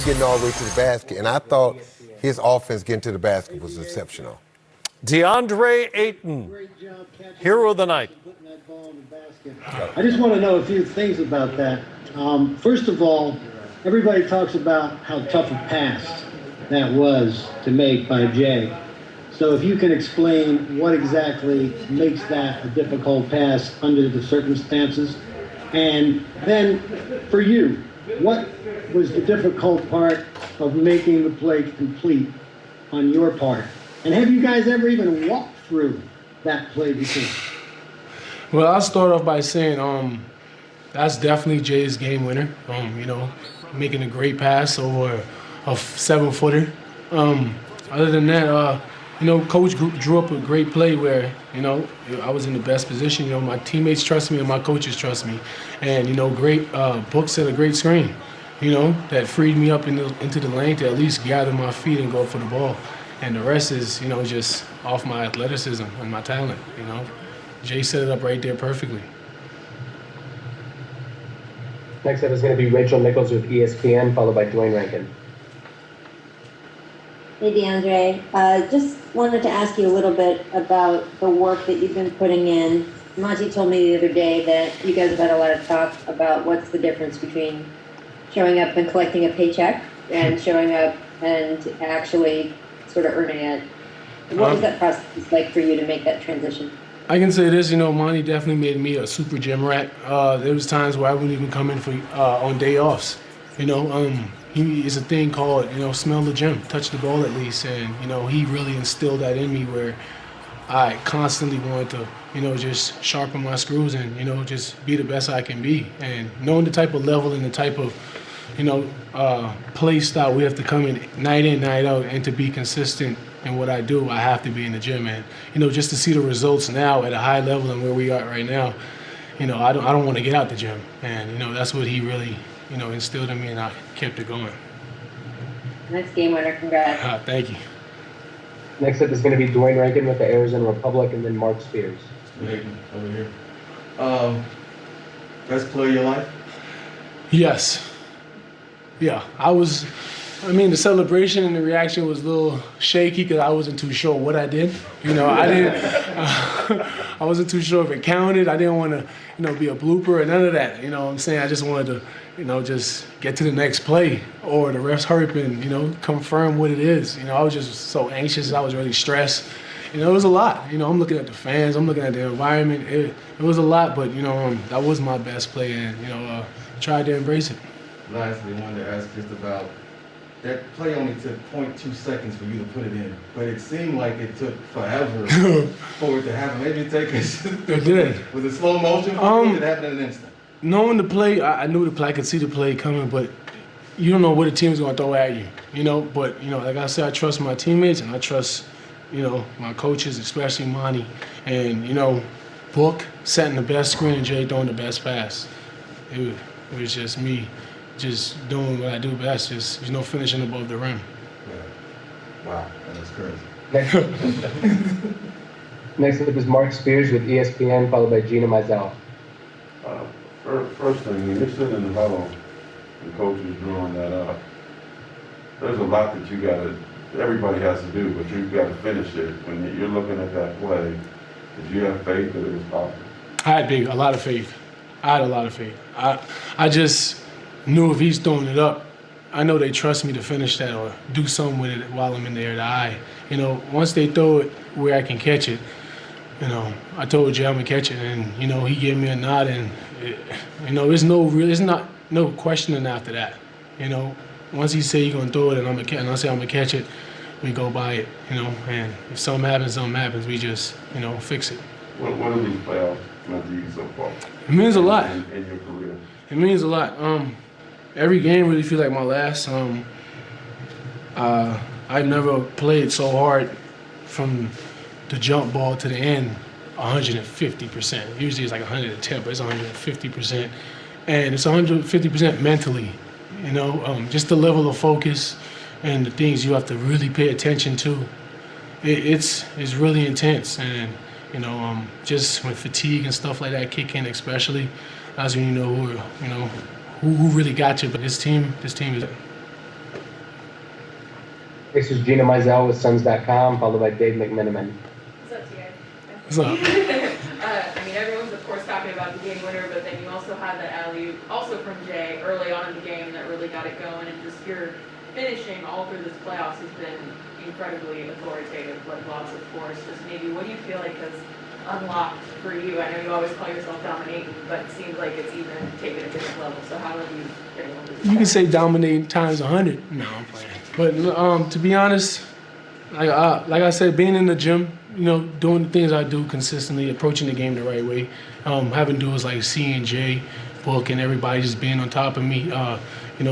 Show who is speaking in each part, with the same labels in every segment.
Speaker 1: getting all the way to the basket, and I thought his offense getting to the basket was exceptional.
Speaker 2: Deandre Ayton, hero of the night.
Speaker 3: I just want to know a few things about that. First of all, everybody talks about how tough a pass that was to make by Jay. So if you can explain what exactly makes that a difficult pass under the circumstances. And then for you, what was the difficult part of making the play complete on your part? And have you guys ever even walked through that play before?
Speaker 4: Well, I'll start off by saying that's definitely Jay's game winner. Making a great pass over a 7-footer. Other than that, Coach drew up a great play where, I was in the best position. My teammates trust me and my coaches trust me. And, great Book set a great screen, that freed me up into the lane to at least gather my feet and go for the ball. And the rest is, just off my athleticism and my talent, Jay set it up right there perfectly.
Speaker 5: Next up is going to be Rachel Nichols with ESPN, followed by Dwayne Rankin.
Speaker 6: Hey, Deandre. Just wanted to ask you a little bit about the work that you've been putting in. Monty told me the other day that you guys have had a lot of talk about what's the difference between showing up and collecting a paycheck and showing up and actually sort of earning it. What was that process like for you to make that transition?
Speaker 4: I can say this, Monty definitely made me a super gym rat. There was times where I wouldn't even come in for on day offs. He is a thing called, smell the gym, touch the ball at least, and he really instilled that in me where I constantly wanted to, just sharpen my screws and just be the best I can be. And knowing the type of level and the type of play style we have to come in, night out, and to be consistent in what I do, I have to be in the gym. And just to see the results now at a high level and where we are right now, I don't want to get out the gym. And that's what he really instilled in me, and I kept it going.
Speaker 6: Nice game winner. Congrats.
Speaker 4: Thank you.
Speaker 5: Next up is going to be Dwayne Rankin with the Arizona Republic, and then Mark Spears.
Speaker 7: Rankin over here. Best play of your life?
Speaker 4: Yes. Yeah, the celebration and the reaction was a little shaky because I wasn't too sure what I did. I wasn't too sure if it counted. I didn't want to, be a blooper or none of that. What I'm saying? I just wanted to, just get to the next play or the refs hurry up and, confirm what it is. I was just so anxious. I was really stressed. It was a lot. I'm looking at the fans. I'm looking at the environment. It was a lot, but, that was my best play and, tried to embrace it.
Speaker 7: Lastly, I wanted to ask just about that play only took 0.2 seconds for you to put it in, but it seemed like it took forever for it to happen. Maybe it took
Speaker 4: It did.
Speaker 7: Was it slow motion? It happened in an instant.
Speaker 4: Knowing the play, I knew the play. I could see the play coming, but you don't know what the team's going to throw at you, But, like I said, I trust my teammates and I trust, my coaches, especially Monty. And, Book setting the best screen and Jay throwing the best pass. It was just me just doing what I do best, just, finishing above the rim.
Speaker 7: Yeah. Wow, that's crazy.
Speaker 5: Next up is Mark Spears with ESPN, followed by Gina Mizell.
Speaker 8: First thing, when you're sitting in the huddle, the coach is drawing that up, there's a lot that everybody has to do, but you've got to finish it. When you're looking at that play, did you have faith that it was possible?
Speaker 4: I had a lot of faith. I just knew if he's throwing it up, I know they trust me to finish that or do something with it while I'm in the air to eye. Once they throw it where I can catch it, I told Jay I'm gonna catch it, and he gave me a nod, and there's not no questioning after that. Once he say he's gonna throw it, and I say I'm gonna catch it, we go by it. And if something happens, we just fix it.
Speaker 8: What have these playoffs meant to you so far?
Speaker 4: It means a lot.
Speaker 8: In your career.
Speaker 4: It means a lot. Every game really feels like my last. I've never played so hard from the jump ball to the end 150%. Usually it's like 110, but it's 150%. And it's 150% mentally, just the level of focus and the things you have to really pay attention to. It's really intense. And, just when fatigue and stuff like that kick in especially, that's when who really got you. But this team is
Speaker 5: Next is Gina Mizell with Suns.com, followed by Dave McMenamin.
Speaker 9: What's up, TA?
Speaker 4: What's up?
Speaker 9: I mean, everyone's of course talking about the game winner, but then you also had the alley-oop, also from Jay, early on in the game that really got it going, and just your finishing all through this playoffs has been incredibly authoritative, like lots of force. Just maybe, what do you feel like has unlocked for you? I know you always call yourself dominating, but it seems like it's even taken a different level. So how have you been able to do
Speaker 4: You can
Speaker 9: that?
Speaker 4: say dominating times 100. No, I'm playing. But to be honest, like I said, being in the gym, doing the things I do consistently, approaching the game the right way, having dudes like C and J, Book, and everybody just being on top of me,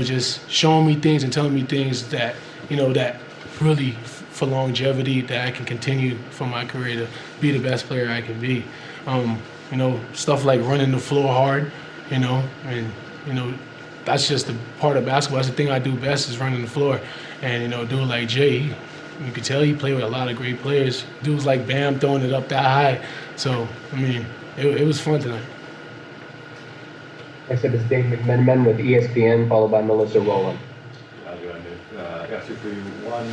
Speaker 4: just showing me things and telling me things that, that really for longevity, that I can continue for my career to be the best player I can be. Stuff like running the floor hard, that's just the part of basketball. That's the thing I do best is running the floor. And, dude like Jay, you could tell he played with a lot of great players. Dudes like Bam throwing it up that high. So, I mean, it was fun tonight.
Speaker 5: Next up is Dave McMenamin with ESPN, followed by Melissa Rowland.
Speaker 10: I got two for you. One,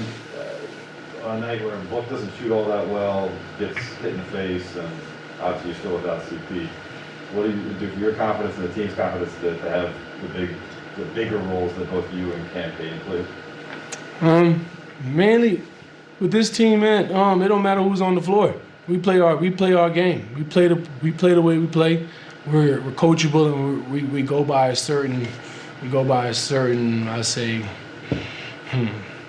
Speaker 10: on a night where Book doesn't shoot all that well, gets hit in the face, and obviously you're still without CP. What do you do for your confidence and the team's confidence to have the bigger roles that both you and Cam Payne play?
Speaker 4: Mainly with this team, man, it don't matter who's on the floor. We play our game. We play the way we play. We're coachable, and we go by a certain I say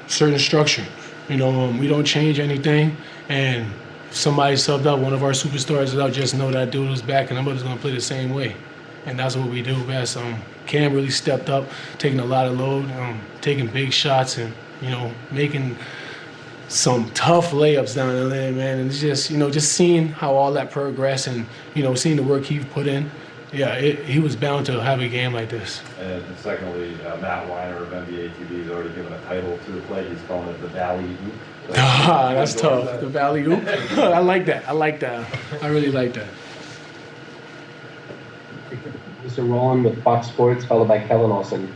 Speaker 4: certain structure. We don't change anything, and if somebody subbed out, one of our superstars is out, just know that dude was back, and I'm just gonna play the same way, and that's what we do best. Cam really stepped up, taking a lot of load, taking big shots, and making some tough layups down the lane, man. And it's just just seeing how all that progressed, and seeing the work he put in. Yeah, he was bound to have a game like this.
Speaker 10: And secondly, Matt Weiner of NBA TV has already given a title to the play. He's calling it the Valley Oop.
Speaker 4: That's tough. The Valley Oop. I like that. I really like that.
Speaker 5: Melissa Rowland with Fox Sports, followed by Kellen Olson.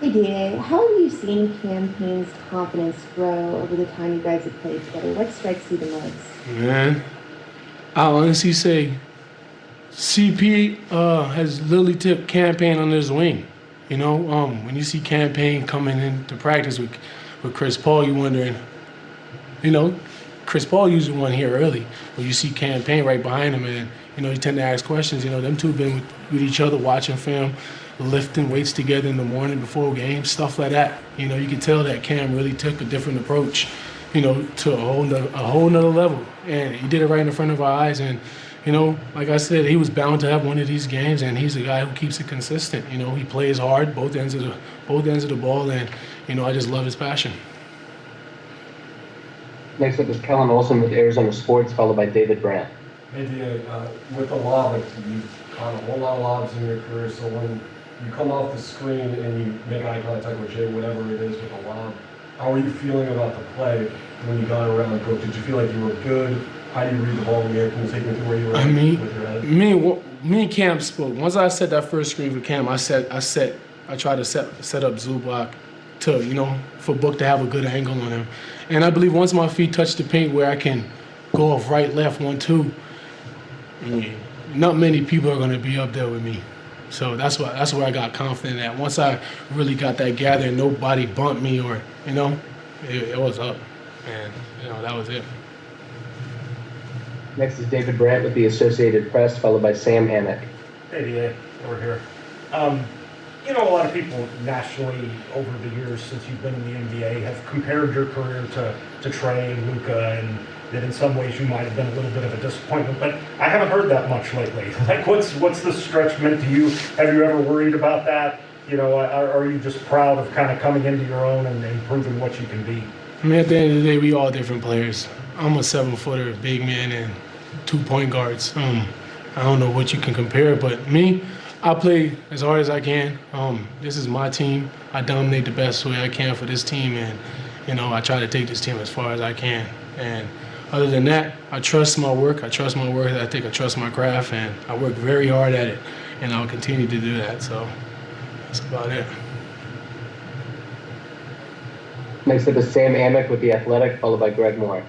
Speaker 11: Hey, DA, how have you seen Cam Payne's confidence grow over the time you guys have played together? What strikes you the most?
Speaker 4: Man, I'll honestly say CP has literally tipped Cam Payne under his wing. When you see Cam Payne coming into practice with Chris Paul, you're wondering, Chris Paul usually won here early, but you see Cam Payne right behind him, and you tend to ask questions. Them two have been with each other, watching film, lifting weights together in the morning before games, stuff like that. You can tell that Cam really took a different approach, to a whole nother level, and he did it right in front of our eyes. And like I said, he was bound to have one of these games, and he's a guy who keeps it consistent. He plays hard, both ends of the ball, and I just love his passion.
Speaker 5: Next up is Kellen Olson with Arizona Sports, followed by David Brandt.
Speaker 2: Hey, DA, with the lob, you've caught a whole lot of lobs in your career, so when you come off the screen and you make eye contact with Jay, whatever it is with the lob, how are you feeling about the play when you got around the coach? Did you feel like you were good? How do you read the ball in the air? Can you take me to where you were with your head?
Speaker 4: Me and Cam spoke. Once I set that first screen for Cam, I tried to set up Zubac to, for Book to have a good angle on him. And I believe once my feet touch the paint where I can go off right, left, 1, 2, not many people are going to be up there with me. So that's where I got confident at. Once I really got that gather and nobody bumped me or, it was up. And, that was it.
Speaker 5: Next is David Brandt with the Associated Press, followed by Sam Amick.
Speaker 2: Hey, DA, over here. A lot of people nationally over the years since you've been in the NBA have compared your career to Trey and Luka, and that in some ways you might have been a little bit of a disappointment, but I haven't heard that much lately. Like, what's the stretch meant to you? Have you ever worried about that? Are you just proud of kind of coming into your own and proving what you can be?
Speaker 4: I mean, at the end of the day, we all different players. I'm a 7-footer, big man, and 2 point guards. I don't know what you can compare, but me, I play as hard as I can. This is my team. I dominate the best way I can for this team, and I try to take this team as far as I can. And other than that, I trust my work. I trust my work ethic. I trust my craft, and I work very hard at it, and I'll continue to do that. So that's about it.
Speaker 5: Next up is Sam Amick with The Athletic, followed by Greg Moore.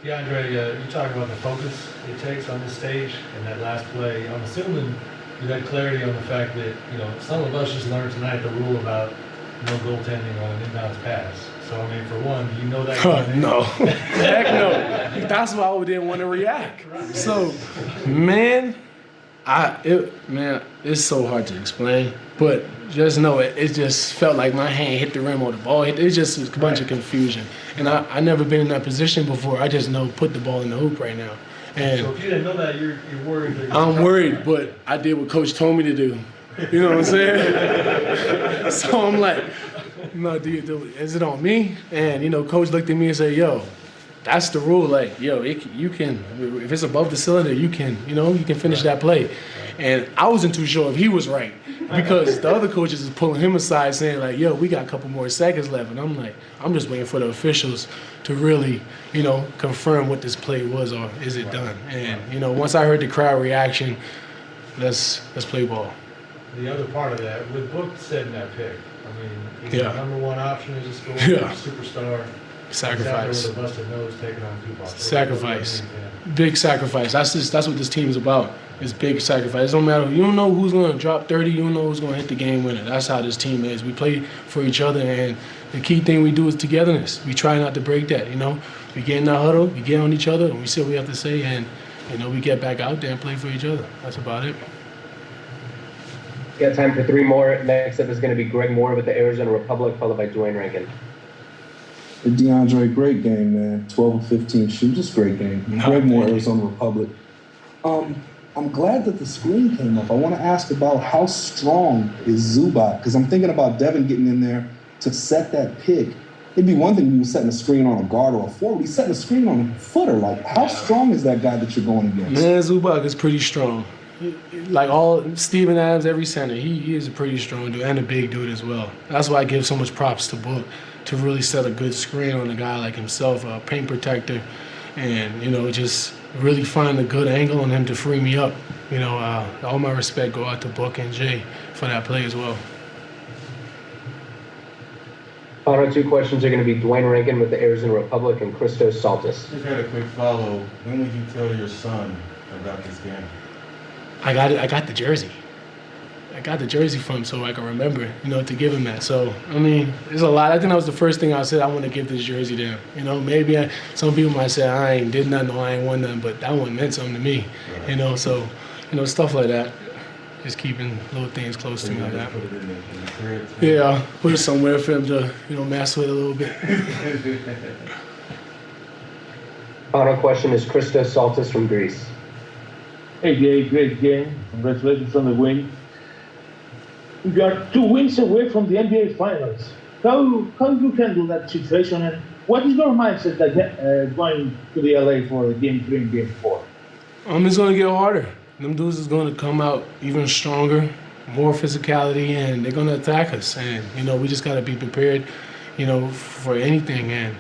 Speaker 12: Deandre, you talk about the focus it takes on this stage and that last play. I'm assuming you got clarity on the fact that, some of us just learned tonight the rule about no goaltending on an inbounds pass. So, I mean, for one, do you know that?
Speaker 4: No. Heck no. That's why I didn't want to react. So, man, it's so hard to explain. But just know it just felt like my hand hit the rim or the ball. It's just a bunch of confusion. And I never been in that position before. I just know put the ball in the hoop right now. And
Speaker 12: so if you didn't know that, you're worried.
Speaker 4: I'm worried, but I did what Coach told me to do. You know what I'm saying? So I'm like, no, is it on me? And, Coach looked at me and said, yo, that's the rule. Like, yo, you can, if it's above the cylinder, you can finish that play. And I wasn't too sure if he was right because the other coaches is pulling him aside saying like, yo, we got a couple more seconds left. And I'm like, I'm just waiting for the officials to really, confirm what this play was or is it done. And, once I heard the crowd reaction, let's play ball.
Speaker 12: The other part of that, with Book setting that pick, I mean, he's
Speaker 4: Yeah.
Speaker 12: the number one option as a scorer, superstar.
Speaker 4: Sacrifice.
Speaker 12: With a busted nose taking on 2 balls.
Speaker 4: Sacrifice. Big sacrifice. That's what this team is about. It's big sacrifice. It don't matter. You don't know who's going to drop 30. You don't know who's going to hit the game winner. That's how this team is. We play for each other, and the key thing we do is togetherness. We try not to break that, We get in our huddle, we get on each other, and we say what we have to say, and, we get back out there and play for each other. That's about it.
Speaker 5: Got time for 3 more. Next up is going to be Greg Moore with the Arizona Republic, followed by Dwayne Rankin.
Speaker 13: DeAndre, great game, man. 12 of 15 shoots, just great game. Greg Moore, Arizona Republic. I'm glad that the screen came up. I want to ask about how strong is Zubac, because I'm thinking about Devin getting in there to set that pick. It'd be one thing if he was setting a screen on a guard or a forward. He's setting a screen on a footer. Like, how strong is that guy that you're going against?
Speaker 4: Man, Zubac is pretty strong. Like Steven Adams, every center, he is a pretty strong dude and a big dude as well. That's why I give so much props to Book to really set a good screen on a guy like himself, a paint protector, and just really find a good angle on him to free me up. All my respect go out to Book and Jay for that play as well.
Speaker 5: Final 2 questions are going to be Dwayne Rankin with the Arizona Republic and Christos Saltis.
Speaker 7: Just had a quick follow. When would you tell your son about this game?
Speaker 4: I got the jersey. I got the jersey from him so I can remember, to give him that. So, I mean, there's a lot. I think that was the first thing I said, I want to give this jersey to him. Maybe some people might say I ain't did nothing or I ain't won nothing, but that one meant something to me,
Speaker 7: Right.
Speaker 4: So, stuff like that. Just keeping little things close to me like that.
Speaker 7: Put it in the crib, too.
Speaker 4: Yeah, put it somewhere for him to, mess with a little bit.
Speaker 5: Final question is Christos Saltis from Greece.
Speaker 14: Hey, Jay, great game. Congratulations on the win. You are 2 wins away from the NBA Finals. How you handle that situation, and what is your mindset going to the LA for Game 3 and Game 4?
Speaker 4: It's going to get harder. Them dudes is going to come out even stronger, more physicality, and they're going to attack us. And, we just got to be prepared, for anything. And,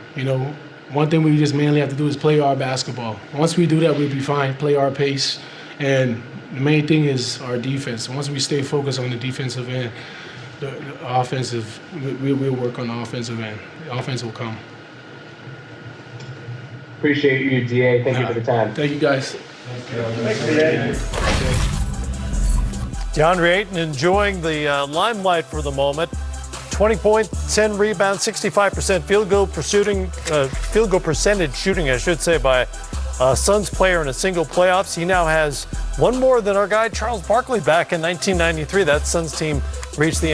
Speaker 4: one thing we just mainly have to do is play our basketball. Once we do that, we'll be fine, play our pace. And the main thing is our defense. Once we stay focused on the defensive end, the offensive, we'll work on the offensive end. The offense will come.
Speaker 5: Appreciate you, DA. Thank you for the time.
Speaker 4: Thank you, guys.
Speaker 15: Deandre Ayton enjoying the limelight for the moment. 20 points, 10 rebounds, 65% field goal percentage shooting, I should say, by Suns player in a single playoffs. He now has 1 more than our guy Charles Barkley back in 1993. That Suns team reached the